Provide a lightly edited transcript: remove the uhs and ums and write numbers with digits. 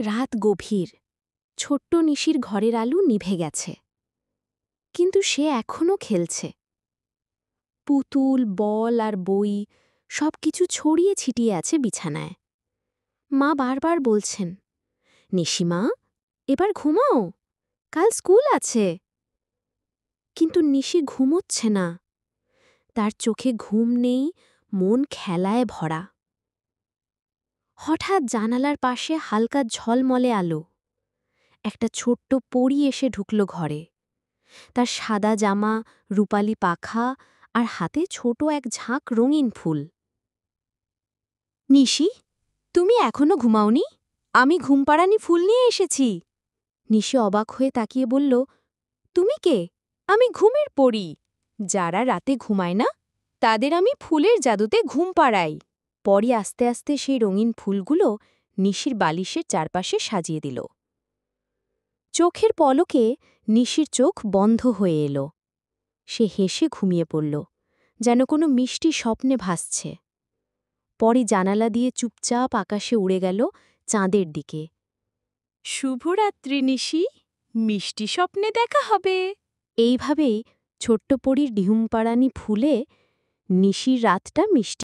রাত গভীর। ছোট্ট নিশির ঘরের আলো নিভে গেছে, কিন্তু সে এখনও খেলছে। পুতুল, বল আর বই সবকিছু ছড়িয়ে ছিটিয়ে আছে বিছানায়। মা বারবার বলছেন, নিশিমা, এবার ঘুমাও, কাল স্কুল আছে। কিন্তু নিশি ঘুমোচ্ছে না। তার চোখে ঘুম নেই, মন খেলায় ভরা। হঠাৎ জানালার পাশে হালকা ঝলমলে আলো। একটা ছোট্ট পরী এসে ঢুকল ঘরে। তার সাদা জামা, রূপালি পাখা আর হাতে ছোট এক ঝাঁক রঙিন ফুল। নিশি, তুমি এখনো ঘুমাওনি? আমি ঘুমপাড়ানি ফুল নিয়ে এসেছি। নিশি অবাক হয়ে তাকিয়ে বলল, তুমি কে? আমি ঘুমের পরী। যারা রাতে ঘুমায় না, তাদের আমি ফুলের জাদুতে ঘুম পাড়াই। পরী আস্তে আস্তে সেই রঙিন ফুলগুলো নিশির বালিশের চারপাশে সাজিয়ে দিল। চোখের পলকে নিশির চোখ বন্ধ হয়ে এলো। সে হেসে ঘুমিয়ে পড়ল, যেন কোনো মিষ্টি স্বপ্নে ভাসছে। পরে জানালা দিয়ে চুপচাপ আকাশে উড়ে গেল চাঁদের দিকে। শুভরাত্রি নিশি, মিষ্টি স্বপ্নে দেখা হবে। এইভাবেই ছোট্ট পরীর ডিহুমপাড়ানি ফুলে নিশির রাতটা মিষ্টি